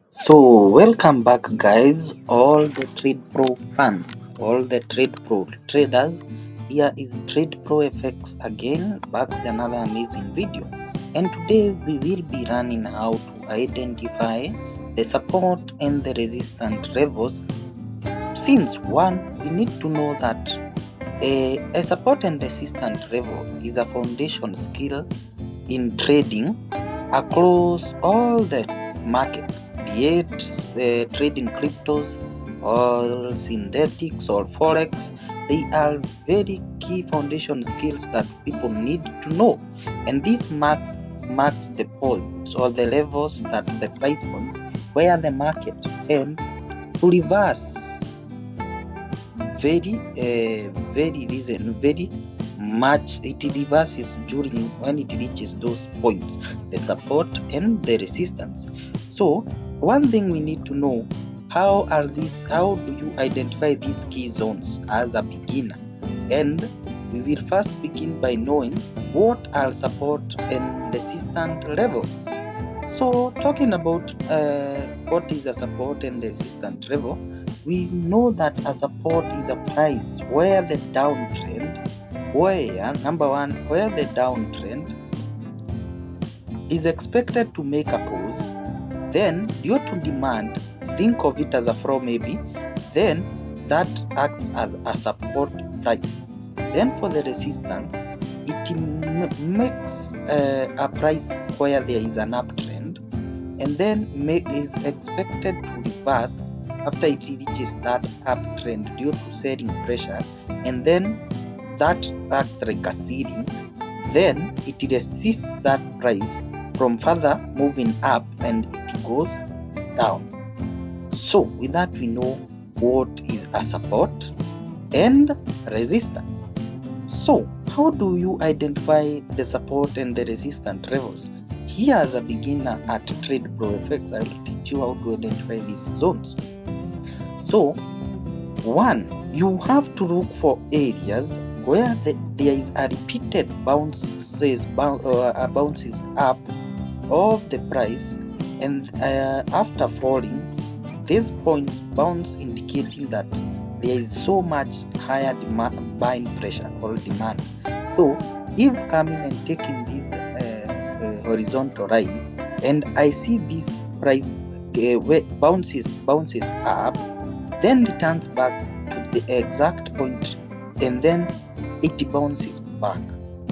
So welcome back guys, all the Trade Pro fans, all the Trade Pro traders. Here is Trade Pro FX again, back with another amazing video. And today we will be running how to identify the support and the resistance levels. Since one, we need to know that a support and resistance level is a foundation skill in trading across all the markets, be it trading cryptos or synthetics or forex. They are very key foundation skills that people need to know, and this marks the points or the levels that the price points where the market tends to reverse very much. It reverses during when it reaches those points, the support and the resistance. So one thing we need to know, how do you identify these key zones as a beginner? And we will first begin by knowing what are support and resistance levels. So talking about what is a support and resistance level, we know that a support is a price where the downtrend, where the downtrend is expected to make a pause, then due to demand, think of it as a floor maybe, then that acts as a support price. Then for the resistance, it makes a price where there is an uptrend, and then is expected to reverse after it reaches that uptrend due to selling pressure, and then that acts like a ceiling. Then it resists that price from further moving up, and it goes down. So with that, we know what is a support and resistance. So how do you identify the support and the resistance levels? Here, as a beginner at Trade Pro FX, I will teach you how to identify these zones. So one, you have to look for areas where there is a repeated bounces up of the price, and after falling, these points bounce, indicating that there is so much higher buying pressure or demand. So if coming and taking this horizontal line, and I see this price bounces up, then returns back to the exact point, and then it bounces back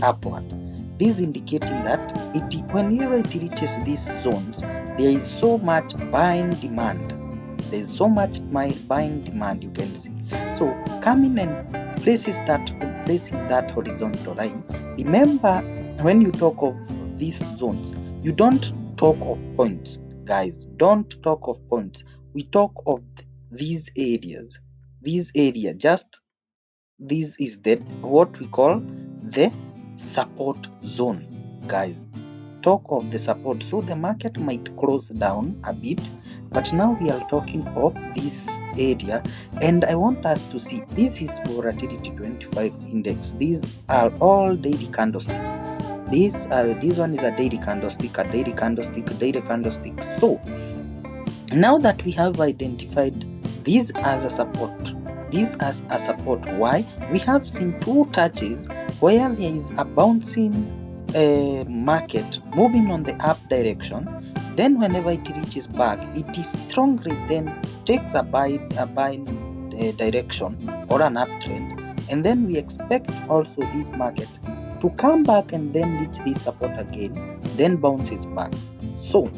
upward. This indicating that whenever it reaches these zones, there is so much buying demand. There is so much buying demand, you can see. So coming and placing that horizontal line. Remember, when you talk of these zones, you don't talk of points, guys. Don't talk of points. We talk of these areas. This is what we call the support zone, guys. Talk of the support. So the market might close down a bit, but now we are talking of this area, and I want us to see this is volatility 25 index. These are all daily candlesticks. This one is a daily candlestick, a daily candlestick, a daily candlestick. So now that we have identified this as a support, why? We have seen two touches where there is a bouncing market moving on the up direction. Then whenever it reaches back, it is strongly then takes a buying direction or an uptrend, and then we expect also this market to come back and then reach this support again, then bounces back. So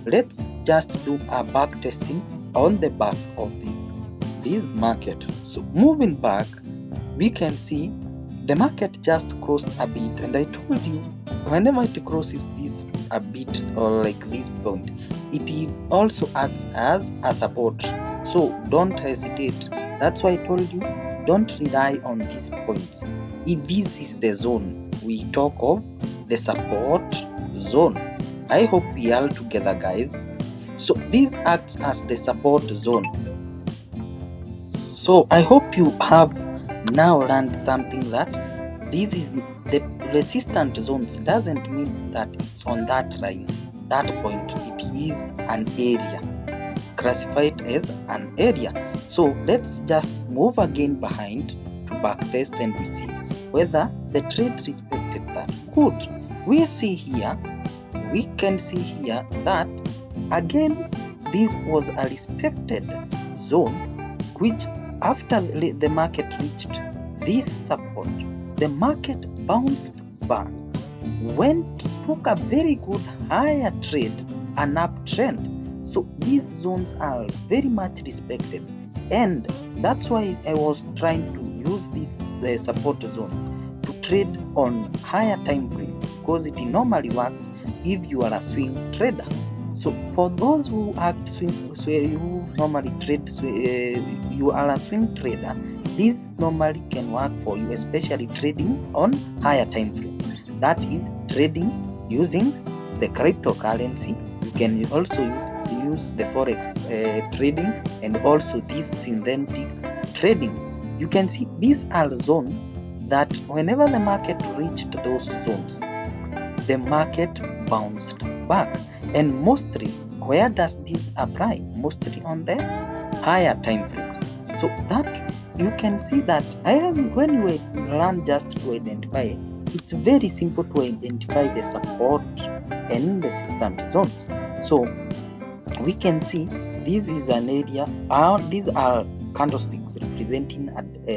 let's just do a back testing on the back of this market. So moving back, we can see the market just crossed a bit, and I told you whenever it crosses this a bit or like this point, it also acts as a support. So don't hesitate. That's why I told you, don't rely on these points. If this is the zone we talk of, the support zone. I hope we are together, guys. So this acts as the support zone. So I hope you have now learned something, that this is the resistance zones. Doesn't mean that it's on that line, that point. It is an area. classify it as an area. So let's just move again behind to backtest and we see whether the trade respected that. Good. We can see here that again this was a respected zone, which after the market reached this support, the market bounced back, took a very good higher trade, an uptrend. So these zones are very much respected, and that's why I was trying to use these support zones to trade on higher time frames, because it normally works if you are a swing trader. So for those who act who normally trade, you are a swing trader, this normally can work for you, especially trading on higher time frame. That is trading using the cryptocurrency. You can also use the Forex trading and also this synthetic trading. You can see these are zones that whenever the market reached those zones, the market bounced back. And mostly, where does this apply? Mostly on the higher time frames. So that you can see that when you learn just to identify, it's very simple to identify the support and resistance zones. So we can see this is an area. These are candlesticks representing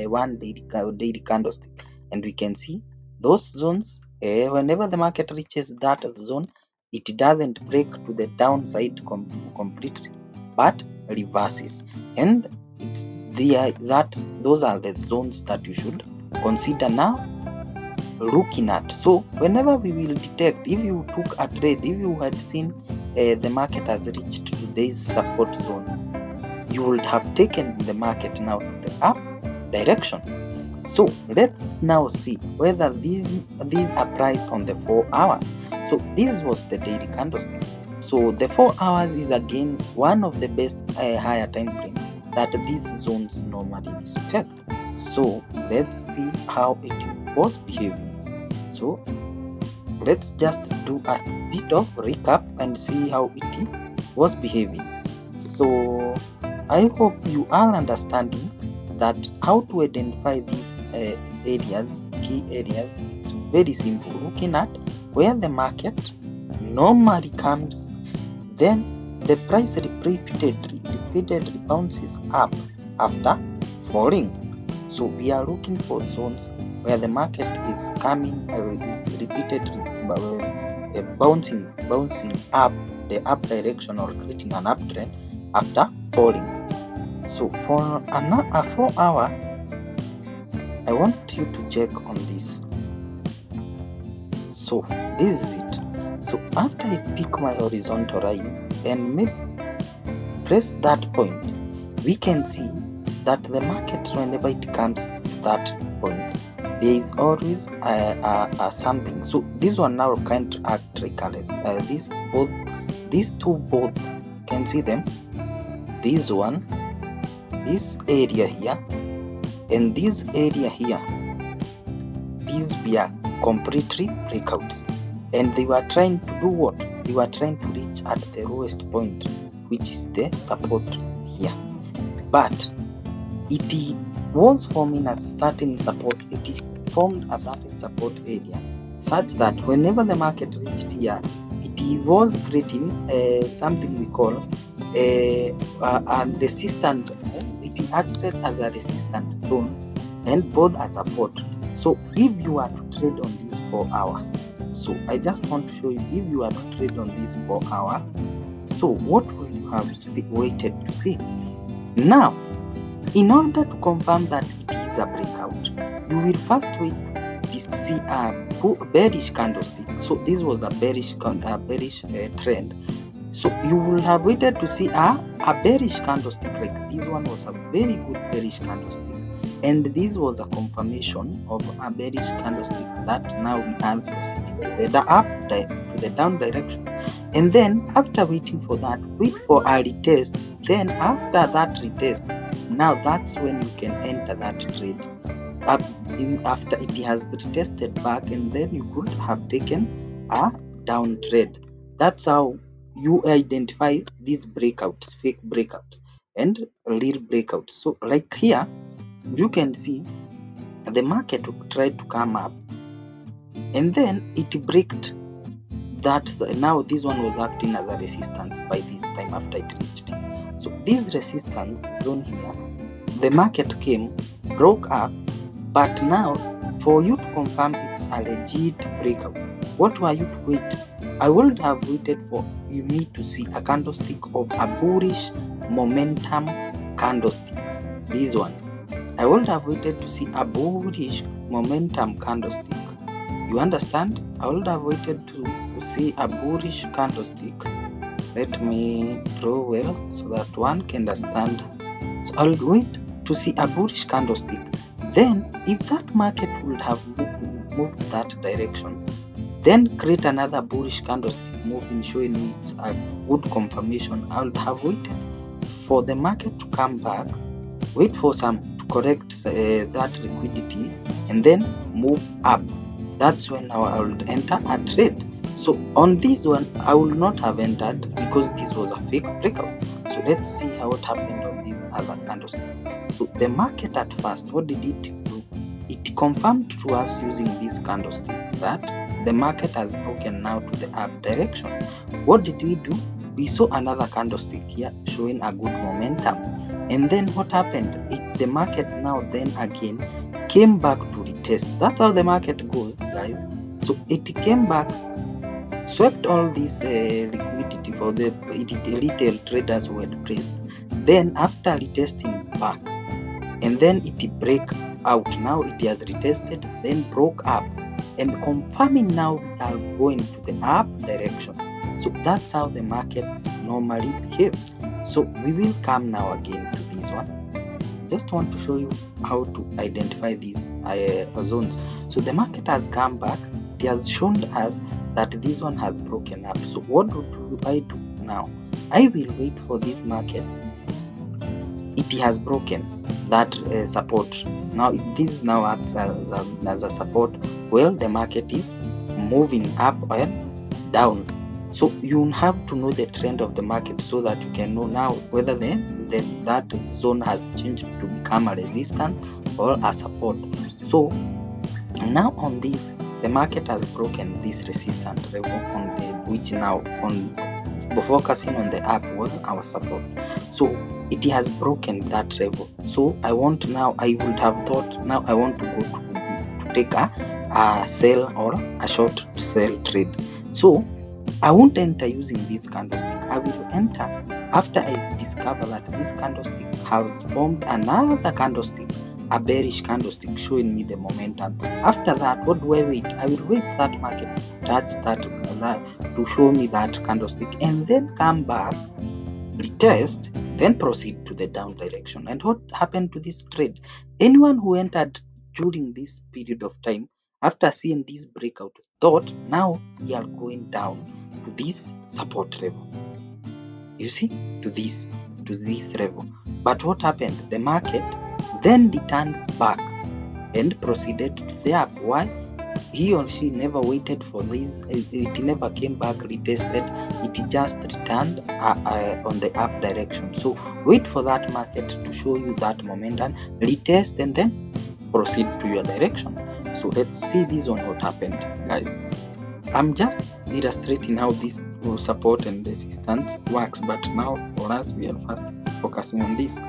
one daily candlestick, and we can see those zones. Whenever the market reaches that zone, it doesn't break to the downside completely, but reverses, and those are the zones that you should consider now looking at. So whenever we will detect, if you took a trade, if you had seen the market has reached to this support zone, you would have taken the market now to the up direction. So let's now see whether these applies on the 4 hours. So this was the daily candlestick. So the 4 hours is again one of the best higher time frame that these zones normally respect. So let's see how it was behaving. So let's just do a bit of recap and see how it was behaving. So I hope you are understanding that how to identify these key areas. It's very simple. Looking at where the market normally comes, then the price repeatedly bounces up after falling. So we are looking for zones where the market is coming, is repeatedly bouncing up the up direction or creating an uptrend after falling. So for a 4 hour, I want you to check on this. So this is it. So after I pick my horizontal line and maybe press that point, we can see that the market, whenever it comes to that point, there is always something. So this one now can't act regardless. These two both can see them. This one, this area here, and this area here, these were completely breakouts, and they were trying to do what? They were trying to reach at the lowest point, which is the support here. But it was forming a certain support. It formed a certain support area, such that whenever the market reached here, it was creating something we call a resistant. It acted as a resistant zone and both a support. So if you are to trade on this 4 hour, so I just want to show you, if you are to trade on this 4 hour, so what will you have waited to see? Now, in order to confirm that it is a breakout, you will first wait to see a bearish candlestick. So this was a bearish trend. So you will have waited to see a bearish candlestick. Like this one was a very good bearish candlestick, and this was a confirmation of a bearish candlestick that now we are proceeding to the down direction. And then after waiting for that, wait for a retest. Then after that retest, now that's when you can enter that trade. After it has retested back, and then you could have taken a down trade. That's how you identify these breakouts, fake breakouts and real breakouts. So like here you can see the market tried to come up and then it breaked that. Now this one was acting as a resistance by this time after it reached it. So this resistance zone here, the market came, broke up, but now for you to confirm it's a legit breakout, what were you to wait? I would have waited for you need to see a candlestick of a bullish momentum candlestick. This one, I would have waited to see a bullish momentum candlestick. You understand? I would have waited to see a bullish candlestick. Let me draw well so that one can understand. So I'll wait to see a bullish candlestick. Then if that market would have moved that direction, then create another bullish candlestick moving, showing me it's a good confirmation. I would have waited for the market to come back, wait for some to correct that liquidity, and then move up. That's when I will enter a trade. So on this one, I will not have entered because this was a fake breakout. So let's see how it happened on this other candlestick. So the market at first, what did it do? It confirmed to us using this candlestick that the market has broken now to the up direction. What did we do? We saw another candlestick here showing a good momentum. And then what happened? The market now then again came back to retest. That's how the market goes, guys. So it came back, swept all this liquidity for the retail traders who had placed. Then after retesting back, and then it break out. Now it has retested, then broke up, and confirming now we are going to the up direction. So that's how the market normally behaves. So we will come now again to this one. Just want to show you how to identify these zones. So the market has come back. It has shown us that this one has broken up. So what do I do now? I will wait for this market. It has broken that support. Now this now acts as a support. Well, the market is moving up and down. So you have to know the trend of the market so that you can know now whether that zone has changed to become a resistance or a support. So now on this, the market has broken this resistance level on the which now on focusing on the up was our support. So it has broken that level. So I want now, I would have thought now I want to go to take a sell or a short sell trade. So I won't enter using this candlestick. I will enter after I discover that this candlestick has formed another candlestick, a bearish candlestick showing me the momentum. After that, what do I wait? I will wait for that market to touch that to show me that candlestick and then come back, retest, then proceed to the down direction. And what happened to this trade? Anyone who entered during this period of time after seeing this breakout thought now we are going down to this support level. You see, to this level. But what happened? The market then returned back and proceeded to the up. Why? He or she never waited for this. It never came back, retested. It just returned on the up direction. So wait for that market to show you that momentum, retest, and then proceed to your direction. So let's see this one, what happened, guys. I'm just illustrating how this support and resistance works, but now for us we are first focusing on this.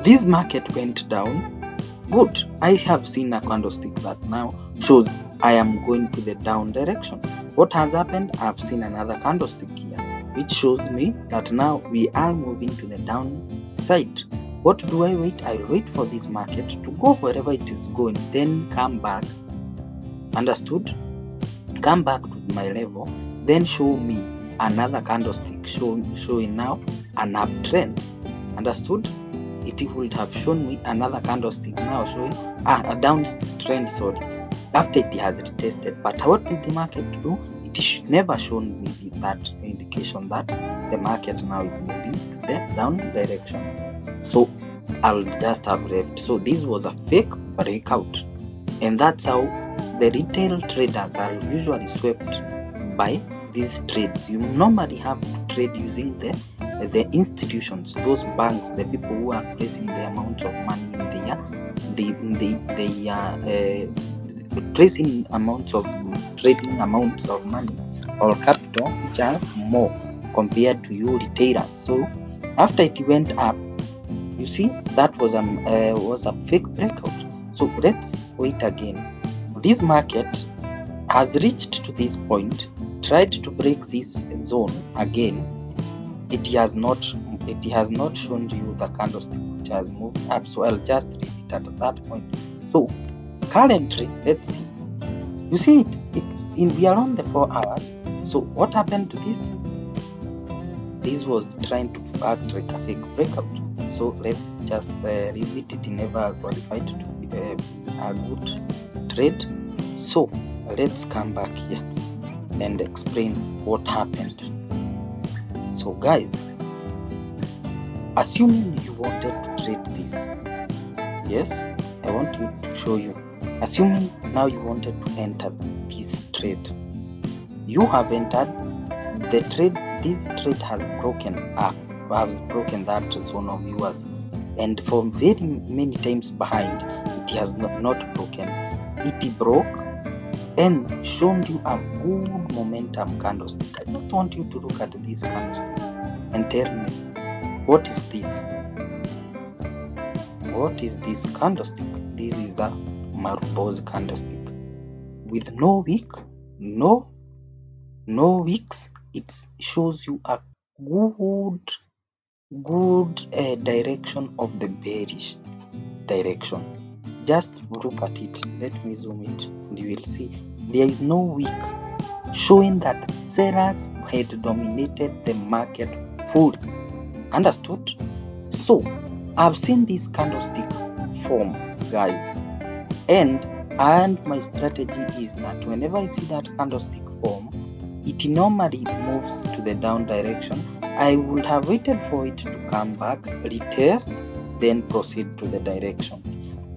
This market went down. Good. I have seen a candlestick that now shows I am going to the down direction. What has happened? I've seen another candlestick here which shows me that now we are moving to the down side. What do I wait? I wait for this market to go wherever it is going, then come back. Understood? Come back to my level, then show me another candlestick showing now an uptrend. Understood? It would have shown me another candlestick now showing a downtrend, sorry, after it has retested. But what did the market do? It never shown me that indication that the market now is moving to the down direction. So I'll just have left. So this was a fake breakout, and that's how the retail traders are usually swept by these trades. You normally have to trade using the institutions, those banks, the people who are placing the amount of money in placing amounts of trading amounts of money or capital which are more compared to you retailers. So after it went up, you see that was a fake breakout. So let's wait again. This market has reached to this point, tried to break this zone again. It has not shown you the candlestick which has moved up, so I'll just leave it at that point. So currently, let's see, you see we are on the 4 hours. So what happened to this? This was trying to act like a fake breakout. So let's just leave it. It never qualified to be a good trade. So let's come back here and explain what happened. So guys, assuming you wanted to trade this, yes, I want you to show you. Assuming now you wanted to enter this trade, you have entered the trade. This trade has broken up, has broken that zone of yours, and for very many times behind, it has not broken. It broke and shown you a good momentum candlestick. I just want you to look at this candlestick and tell me, what is this? What is this candlestick? This is a Marbo's candlestick with no wick, no wicks. It shows you a good direction of the bearish direction. Just look at it. Let me zoom it and you will see there is no wick, showing that sellers had dominated the market fully. Understood? So I've seen this candlestick form, guys, and my strategy is that whenever I see that candlestick form, it normally moves to the down direction. I would have waited for it to come back, retest, then proceed to the direction.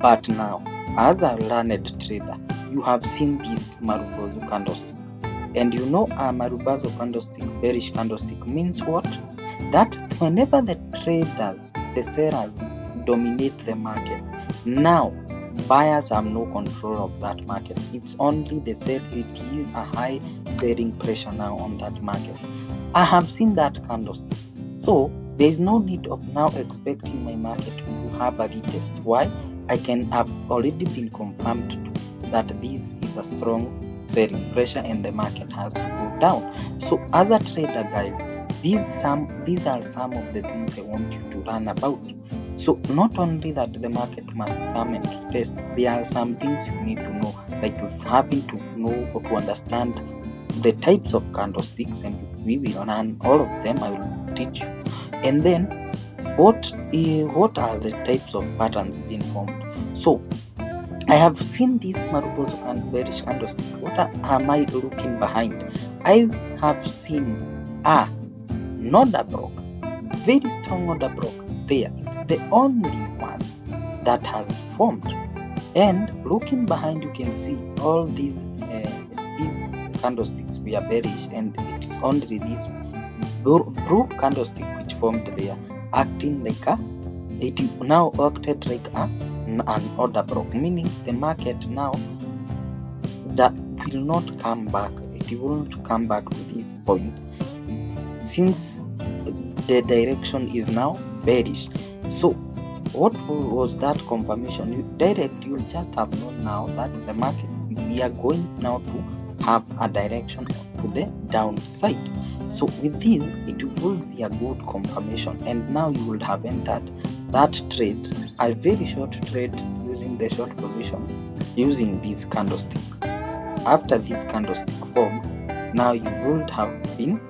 But now, as a learned trader, you have seen this Marubozu candlestick, and you know a Marubozu candlestick, bearish candlestick, means what? That whenever the traders, the sellers, dominate the market, now buyers have no control of that market. It's only the sell. It is a high selling pressure now on that market. I have seen that candlestick, so there is no need of now expecting my market to have a retest. Why? I can have already been confirmed that this is a strong selling pressure and the market has to go down. So as a trader, guys, these are some of the things I want you to learn about. So not only that the market must come and test, there are some things you need to know, like having to know or to understand the types of candlesticks, and we will learn all of them. I will teach you. And then what are the types of patterns being formed. So I have seen this Marubozu and bearish candlestick. What am I looking behind? I have seen an order block, very strong order block there. It's the only one that has formed. And looking behind, you can see all these candlesticks were bearish, and it is only this blue candlestick which formed there, acting like it now acted like an order block, meaning the market now that will not come back. It will not come back to this point since the direction is now bearish. So what was that confirmation? You'll just have known now that the market, we are going now to have a direction to the downside. So with this, it will be a good confirmation, and now you will have entered that trade, a very short trade, using the short position using this candlestick. After this candlestick formed, now you would have been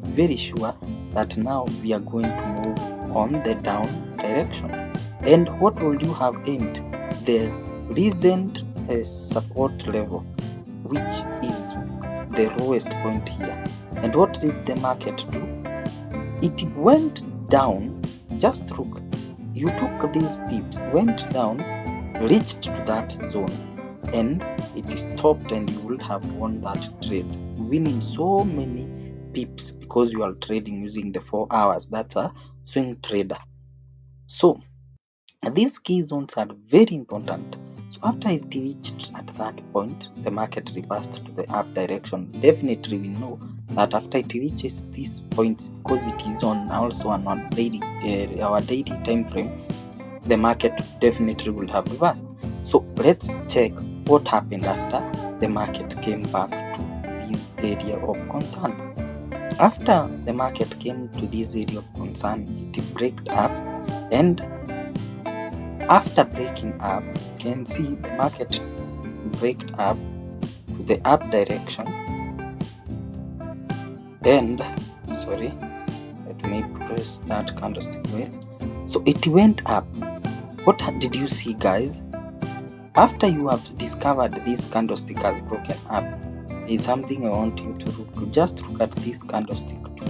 very sure that now we are going to move on the down direction. And what would you have aimed? The recent support level, which is the lowest point here. And what did the market do? It went down. Just look, you took these pips, went down, reached to that zone, and it stopped, and you would have won that trade, winning so many pips because you are trading using the 4 hours. That's a swing trader. So these key zones are very important. So after it reached at that point, the market reversed to the up direction. Definitely we know that after it reaches this point, because it is on also on our daily time frame, the market definitely will have reversed. So let's check what happened after the market came back to this area of concern. After the market came to this area of concern, it broke up, and after breaking up, you can see the market break up to the up direction, and let me press that candlestick way. So it went up. What did you see, guys? After you have discovered this candlestick has broken up, is something I want you to look. Just look at this candlestick too.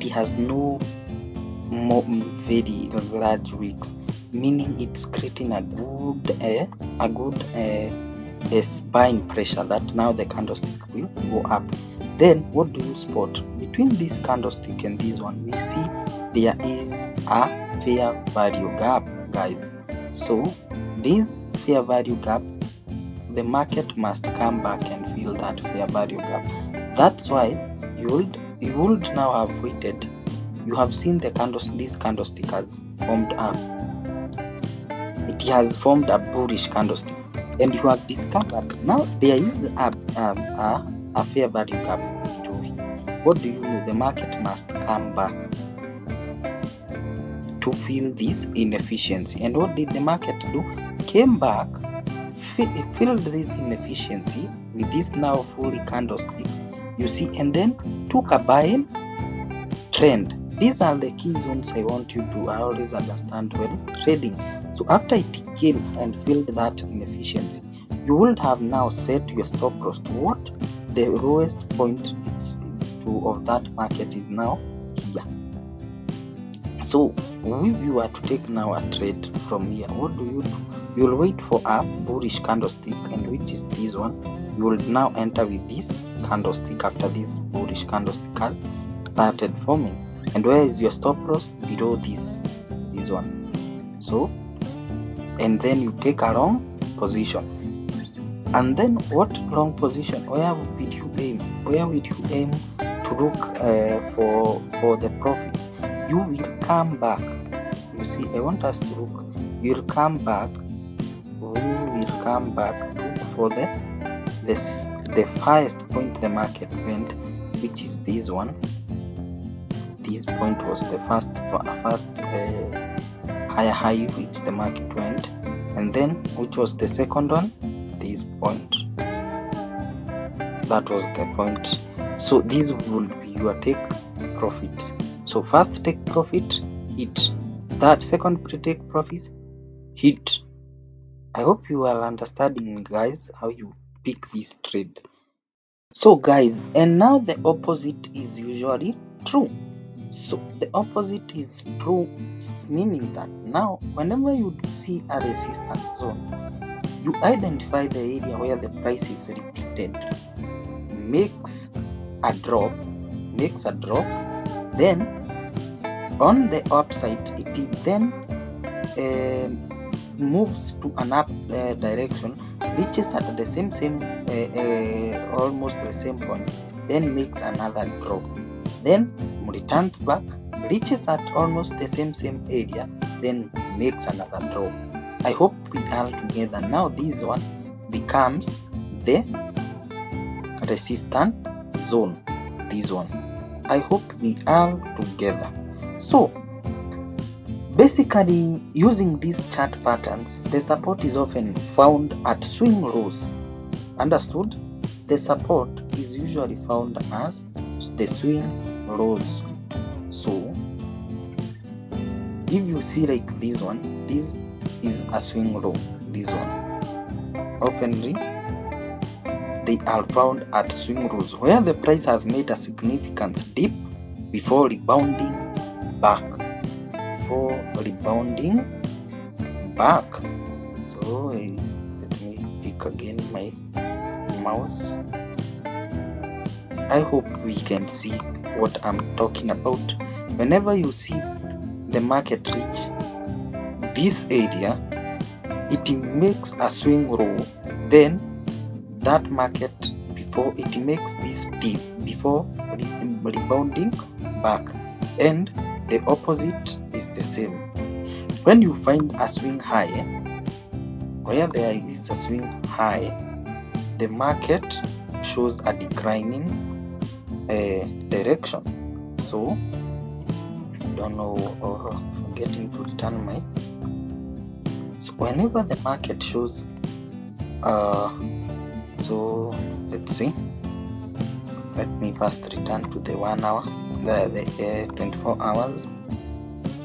It has no more very large wicks, meaning it's creating a good buying pressure that now the candlestick will go up. Then what do you spot? Between this candlestick and this one, we see there is a fair value gap, guys. So this fair value gap, the market must come back and fill that fair value gap. That's why you would now have waited. You have seen the this candlestick has formed up. It has formed a bullish candlestick, and you have discovered now there is a fair value gap below here. What do you know? The market must come back to fill this inefficiency. And what did the market do? Came back, filled this inefficiency with this now fully candlestick, you see, and then took a buying trend. These are the key zones I want you to always understand when trading. So after it came and filled that inefficiency, you would have now set your stop loss to what the lowest point of that market is now here. So if you are to take now a trade from here, what do? You'll wait for a bullish candlestick, and which is this one. You will now enter with this candlestick after this bullish candlestick has started forming. And where is your stop loss? Below this one. So, and then you take a long position. And then what long position? Where would you aim? Where would you aim to look for the profits? You will come back. You see, I want us to look. We will come back. We will come back look for the highest point the market went, which is this one. This point was the first higher high which the market went, and then which was the second one, this point. That was the point. So these will be your take profits. So first take profit, hit. That second take profits, hit. I hope you are understanding, guys, how you pick these trades. So guys, and now the opposite is usually true. So the opposite is true, meaning that now whenever you see a resistance zone, you identify the area where the price is repeated, makes a drop, then on the upside it then moves to an up direction, reaches at the same almost the same point, then makes another drop, then returns back, reaches at almost the same area, then makes another drop. I hope we are together. Now this one becomes the resistance zone. This one, I hope we are together. So basically, using these chart patterns, the support is often found at swing lows. Understood? The support is usually found as the swing lows. So if you see like this one, this is a swing low. This one oftenly they are found at swing lows where the price has made a significant dip before rebounding back. So let me pick again my mouse. I hope we can see what I'm talking about. Whenever you see the market reach this area, it makes a swing low, then that market, before it makes this dip before rebounding back, and the opposite is the same. When you find a swing high, where there is a swing high, the market shows a declining direction. So don't know, forgetting to return my. So whenever the market shows so let's see, let me first return to the 1 hour, the 24 hours,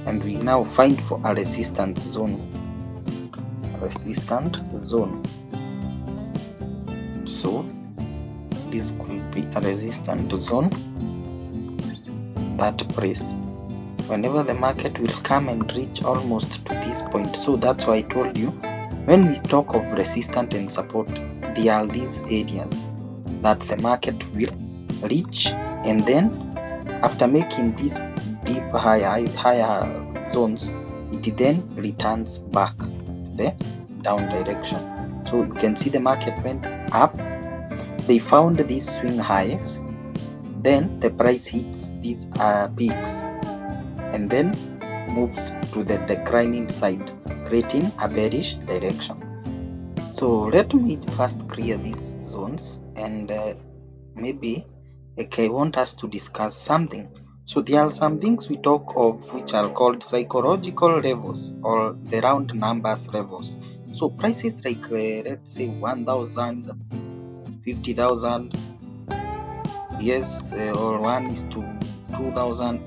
and we now find for a resistance zone. So this could be a resistance zone, that price, whenever the market will come and reach almost to this point. So that's why I told you, when we talk of resistance and support, there are these areas that the market will reach, and then after making these deep higher zones, it then returns back the down direction. So you can see the market went up, they found these swing highs, then the price hits these peaks and then moves to the declining side, creating a bearish direction. So let me first clear these zones, and maybe I want us to discuss something. So there are some things we talk of which are called psychological levels, or the round numbers levels. So prices like let's say 1,000, 50,000, yes, or 1:2,000,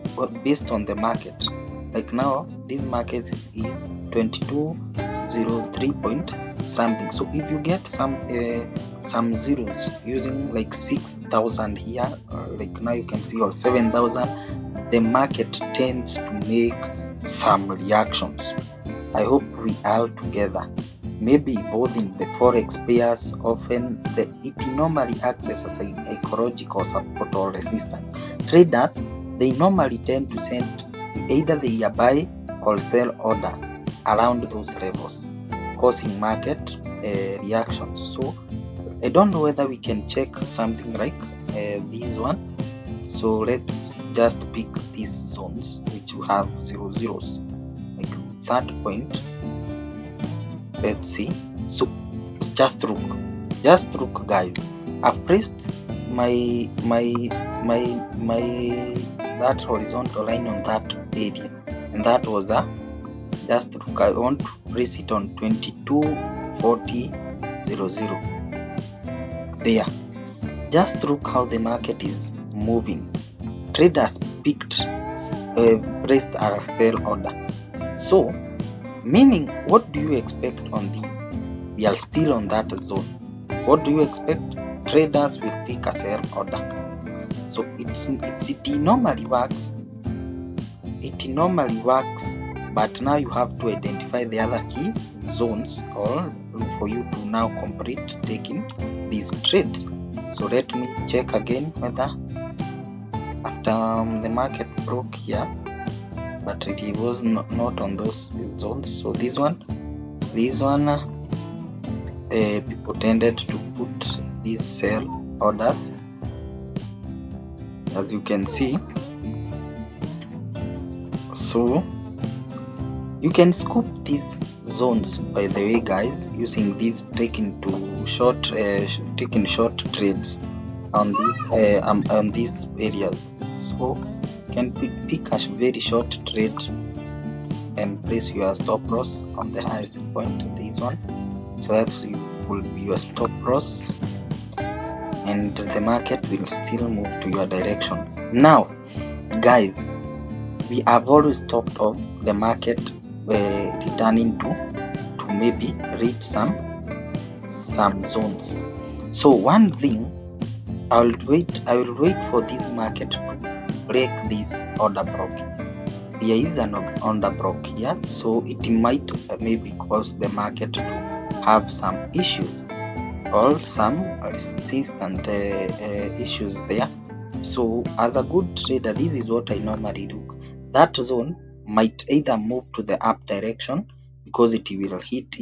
based on the market. Like now this market is 2203 point something. So if you get some zeros using like 6,000 here, like now you can see, or 7,000, the market tends to make some reactions. I hope we are together. Maybe both in the forex pairs, often it normally acts as a psychological support or resistance. Traders, they normally tend to send either they buy or sell orders around those levels, causing market reactions. So I don't know whether we can check something like this one. So let's just pick these zones which will have 0 zeros, like that point. Let's see. So just look guys, I've pressed my that horizontal line on that area, and that was a just look. I want to press it on 2240.00 there. Just look how the market is moving. Traders pressed a sell order. So meaning, what do you expect on this? We are still on that zone. What do you expect? Traders will pick a sell order. So it normally works. It normally works, but now you have to identify the other key zones, or for you to now complete taking these trades. So let me check again whether after the market broke here, but it was not on those zones. So this one people tended to put these sell orders, as you can see. So you can scoop these zones, by the way guys, using these taking short trades on these areas. So you can pick a very short trade and place your stop loss on the highest point of this one. So that's will be your stop loss, and the market will still move to your direction. Now guys, we have always talked of the market returning to maybe reach some zones. So one thing, I will wait for this market to break this order block. There is an order block here, so it might maybe cause the market to have some issues or some resistant issues there. So as a good trader, this is what I normally do. That zone might either move to the up direction because it will hit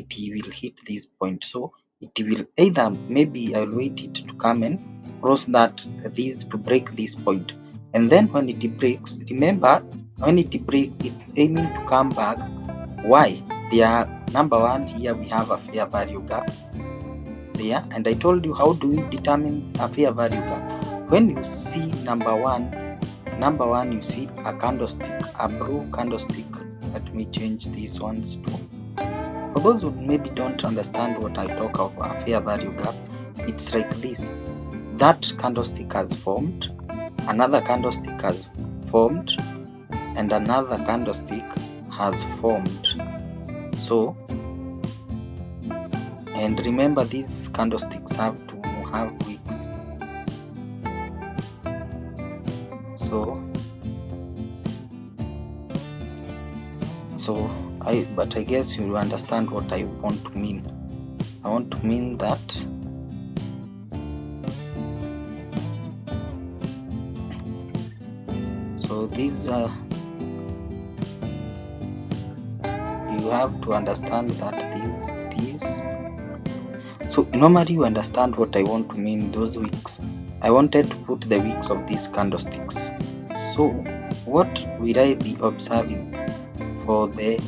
this point. So it will either, maybe I'll wait it to come and cross this to break this point. And then when it breaks, remember, when it breaks, it's aiming to come back. Why? Number one, here we have a fair value gap there, and I told you how do we determine a fair value gap. When you see number one, you see a candlestick, a blue candlestick. Let me change these ones too. For those who maybe don't understand what I talk of a fair value gap, it's like this. That candlestick has formed, another candlestick has formed, and another candlestick has formed. So, and remember, these candlesticks have to have wicks. But I guess you will understand what I want to mean. I want to mean that these you have to understand that these so normally you understand what I want to mean. Those wicks, I wanted to put the wicks of these candlesticks. So what will I be observing for the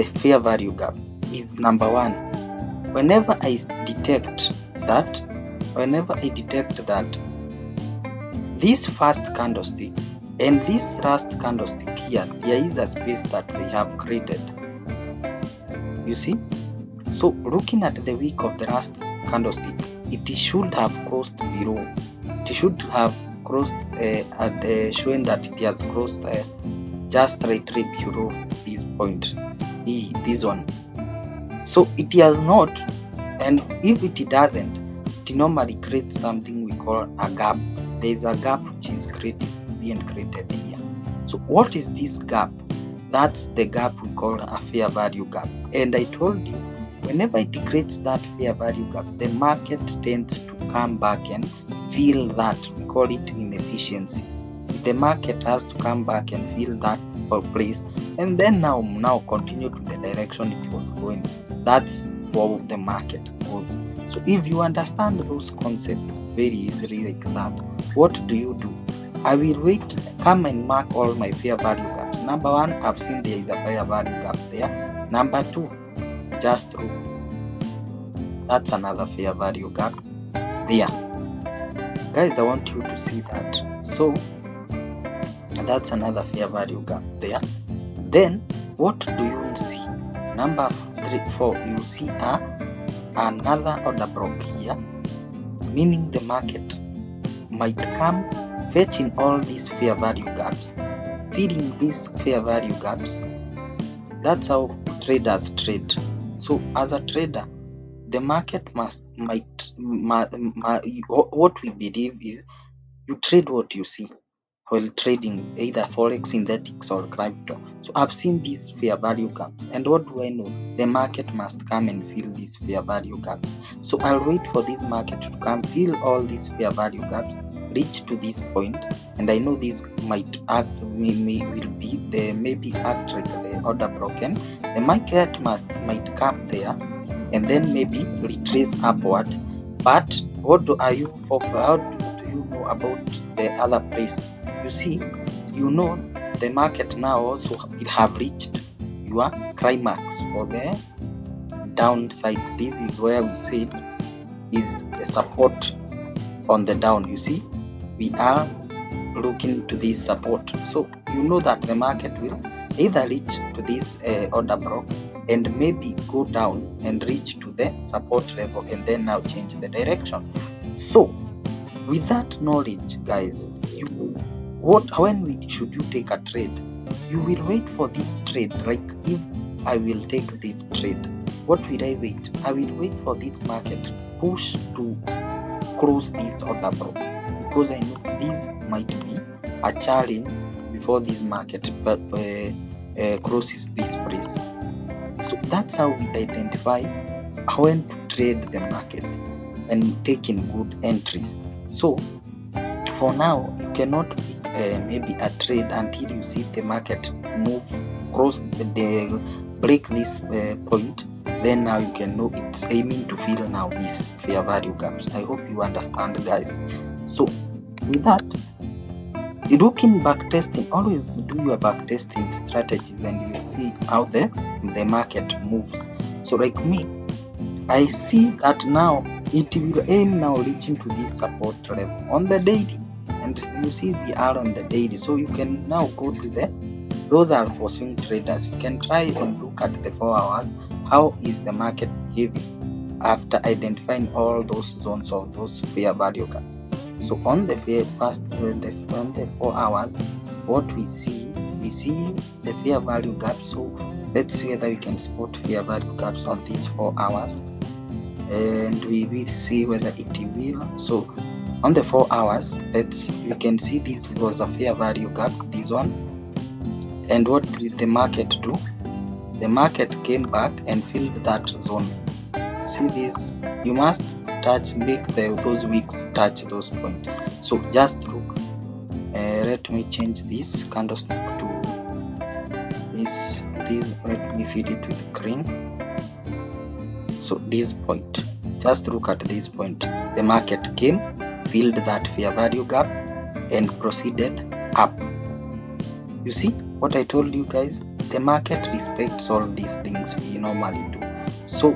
fair value gap is number one, whenever I detect that this first candlestick and this last candlestick here, there is a space that they have created. You see? So looking at the wick of the last candlestick, it should have crossed below. It should have crossed showing that it has crossed just slightly below this point, this one. So it has not, and if it doesn't, it normally creates something we call a gap. There is a gap which is being created here. So what is this gap? That's the gap we call a fair value gap. And I told you, whenever it creates that fair value gap, the market tends to come back and fill that. We call it inefficiency. The market has to come back and fill that place, and then now continue to the direction it was going. That's how the market goes. So if you understand those concepts very easily like that, what do? I will wait, come and mark all my fair value gaps. Number one, I've seen there is a fair value gap there. Number two, just look, that's another fair value gap there. Guys, I want you to see that. So that's another fair value gap there. Then what do you see? Number 4, you see another order block here, meaning the market might come fetching all these fair value gaps, filling these fair value gaps. That's how traders trade. So as a trader, the market what we believe is you trade what you see while trading either Forex, synthetics, or crypto. So I've seen these fair value gaps, and what do I know? The market must come and fill these fair value gaps. So I'll wait for this market to come, fill all these fair value gaps, reach to this point, and I know this might act maybe act like the order broken. The market might come there and then maybe retrace upwards. But how do you know about the other place? You see, you know the market now also will have reached your climax for the downside. This is where we say is a support on the down. You see, we are looking to this support. So you know that the market will either reach to this order block and maybe go down and reach to the support level and then now change the direction. So with that knowledge, guys, when should you take a trade? You will wait for this trade. Like if I will take this trade, what will I wait? I will wait for this market push to close this order block, because I know this might be a challenge before this market crosses this price. So that's how we identify when to trade the market and take in good entries. So for now you cannot pick maybe a trade until you see the market move cross the break this point. Then now you can know it's aiming to fill now these fair value gaps. I hope you understand, guys. So with that, looking back testing, always do your back testing strategies and you will see how the market moves. So like me, I see that now it will aim now reaching to this support level on the daily, and you see we are on the daily. So you can now go to those are for swing traders. You can try and look at the 4 hours. How is the market behaving after identifying all those zones of those fair value gaps? So on the on the 4 hours, what we see the fair value gap. So let's see whether we can spot fair value gaps on these 4 hours, and we will see whether it will. So on the 4 hours, we can see this was a fair value gap, this one. And what did the market do? The market came back and filled that zone. See this, you must make those wicks touch those points. So just look, let me change this candlestick to this, let me feed it with green. So this point, just look at this point. The market came, filled that fair value gap and proceeded up. You see what I told you guys? The market respects all these things we normally do. So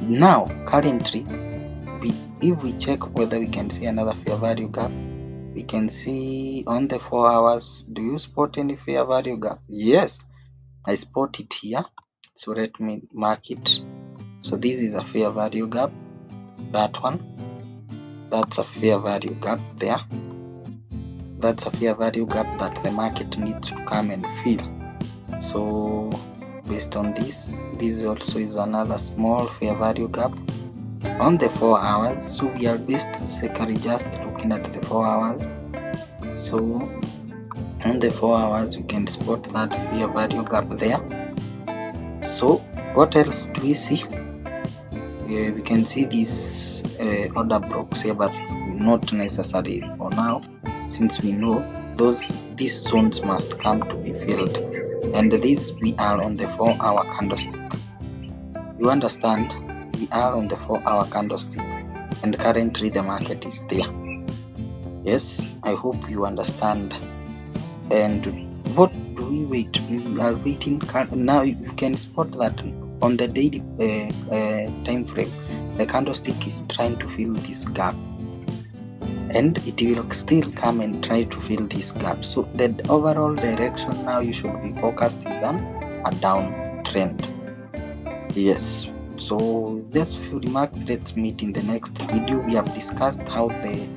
now currently, if we check whether we can see another fair value gap, we can see on the 4 hours. Do you spot any fair value gap? Yes, I spot it here. So let me mark it. So this is a fair value gap. That one, that's a fair value gap there. That's a fair value gap that the market needs to come and fill. So based on this also is another small fair value gap on the 4 hours. So we are basically just looking at the 4 hours. So on the 4 hours we can spot that fair value gap there. So what else do we see? We can see this order blocks here, but not necessary for now, since we know these zones must come to be filled. And this, we are on the 4 hour candlestick. You understand? We are on the 4 hour candlestick, and currently the market is there. Yes, I hope you understand. And what do we wait? We are waiting. Now you can spot that on the daily time frame, the candlestick is trying to fill this gap, and it will still come and try to fill this gap. So the overall direction now you should be focused is on a downtrend. Yes, so this few remarks, let's meet in the next video. We have discussed how the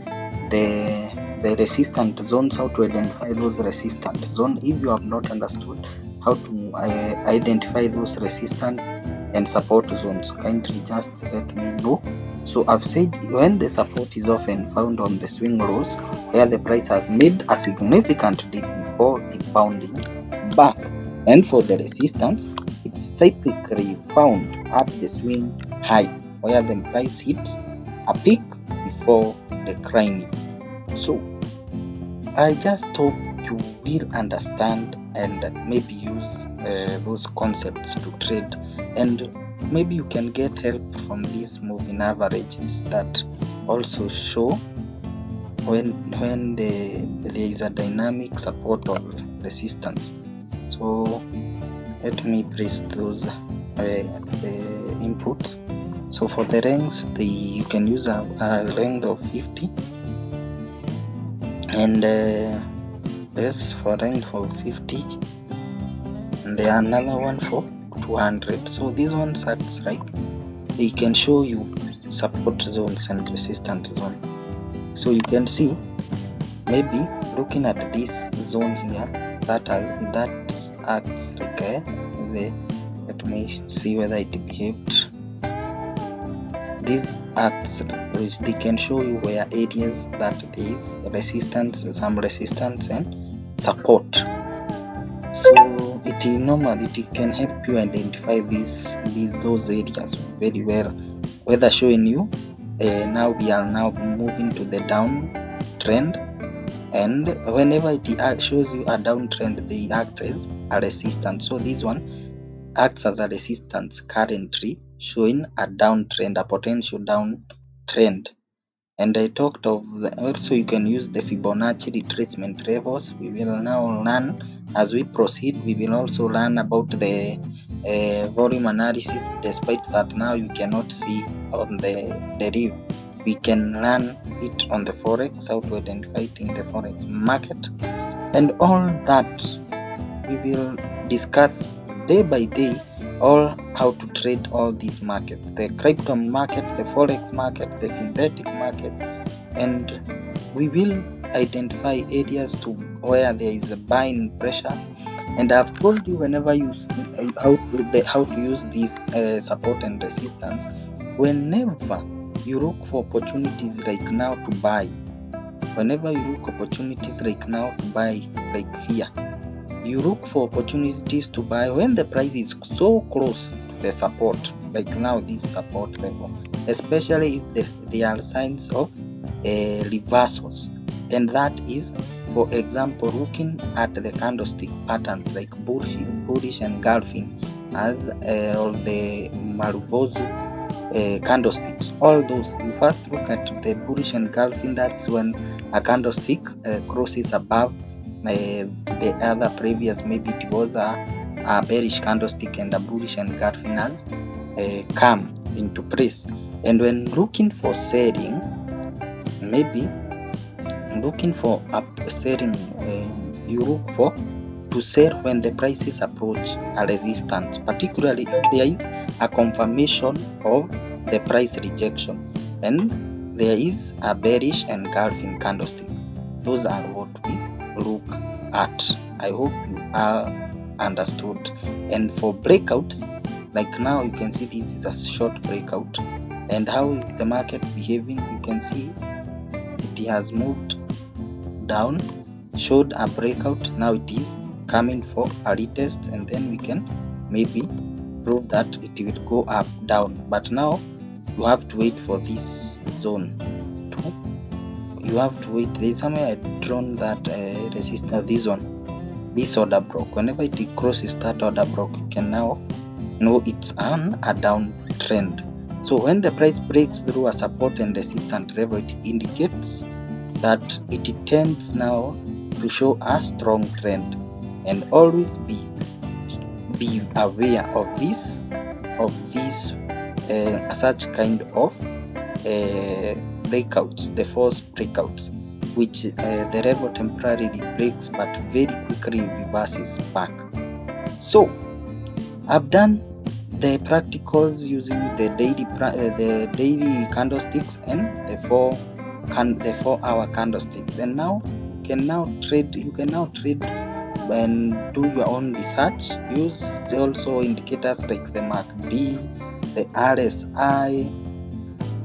resistant zones, how to identify those resistant zones. If you have not understood how to identify those resistant and support zones, kindly just let me know. So I've said when the support is often found on the swing lows, where the price has made a significant dip before rebounding back, and for the resistance, it's typically found at the swing highs, where the price hits a peak before declining. So I just hope you will understand and maybe use those concepts to trade, and maybe you can get help from these moving averages that also show when there is a dynamic support or resistance. So let me press those inputs. So for the ranks, you can use a rank of 50, and this for rank for 50, and there are another one for 200. So these ones acts like they can show you support zones and resistance zone. So you can see, maybe looking at this zone here, that acts like let me see whether it behaved. These acts which they can show you where areas that there is resistance, some resistance and support. So it can help you identify those areas very well, whether showing you now we are now moving to the down trend, and whenever it shows you a downtrend, they act as a resistance. So this one acts as a resistance currently, showing a downtrend, a potential downtrend. And I talked of also you can use the Fibonacci retracement levels. We will now learn as we proceed. We will also learn about the volume analysis, despite that now you cannot see on the Deriv. We can learn it on the Forex, how to identify it in the Forex market, and all that we will discuss day by day, all how to trade all these markets, the crypto market, the Forex market, the synthetic markets, and we will identify areas to where there is a buying pressure. And I've told you whenever you how to use this support and resistance. Whenever you look for opportunities like now to buy, whenever you look opportunities like now to buy, like here, you look for opportunities to buy when the price is so close to the support, like now this support level, especially if there are signs of reversals. And that is, for example, looking at the candlestick patterns like bullish and engulfing, as or the Marubozu candlesticks. All those, you first look at the bullish and engulfing. That's when a candlestick crosses above the other previous, maybe it was a bearish candlestick, and a bullish and engulfing has come into place. And when looking for selling, maybe looking for selling, you look for to sell when the prices approach a resistance, particularly if there is a confirmation of the price rejection and there is a bearish and engulfing candlestick. Those are what we look at. I hope you are understood. And for breakouts, like now you can see this is a short breakout. And how is the market behaving? You can see it has moved down, showed a breakout. Now it is coming for a retest, and then we can maybe prove that it will go up, down. But now you have to wait for this zone you have to wait. There's somewhere I drawn that resistance, this one, this order block. Whenever it crosses that order block, you can now know it's on a downtrend. So when the price breaks through a support and resistance level, it indicates that it tends now to show a strong trend. And always be aware of this such kind of breakouts, the false breakouts, which the level temporarily breaks but very quickly reverses back. So I've done the practicals using the daily candlesticks and the 4-hour candlesticks, and now you can now trade and do your own research. Use also indicators like the MACD, the RSI,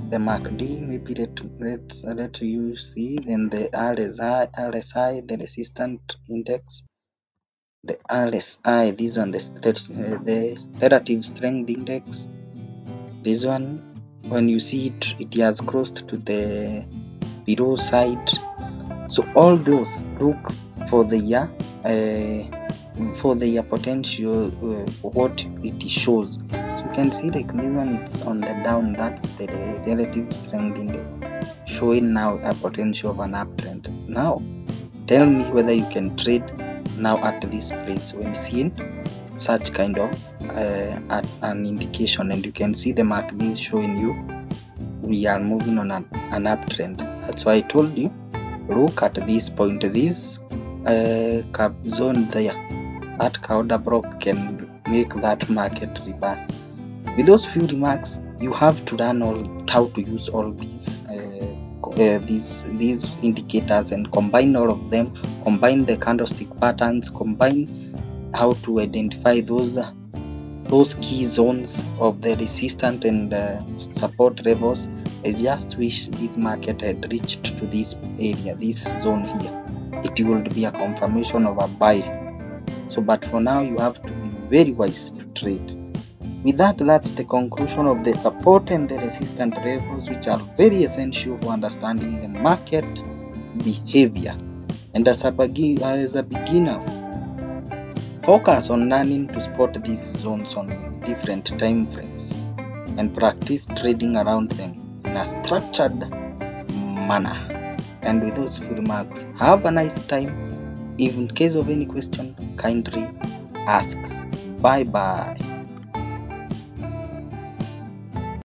the MACD, maybe let you see, then the RSI, the resistance index, the RSI, this one, the relative strength index. This one, when you see it has crossed to the below side. So all those, look for the potential, what it shows. So you can see like this one, it's on the down. That's the relative strength index, showing now a potential of an uptrend. Now tell me whether you can trade now at this place when seeing such kind of an indication. And you can see the MACD is showing you we are moving on an uptrend. That's why I told you, look at this point, this cap zone there, that order block can make that market reverse. With those few remarks, you have to learn how to use all these indicators and combine all of them, combine the candlestick patterns, combine how to identify those key zones of the resistance and support levels. I just wish this market had reached to this area, this zone here. It will be a confirmation of a buy. So, but for now, you have to be very wise to trade. With that, that's the conclusion of the support and the resistance levels, which are very essential for understanding the market behavior. And as a beginner, focus on learning to spot these zones on different time frames and practice trading around them in a structured manner. And with those few remarks, have a nice time. If in case of any question, kindly ask. Bye bye.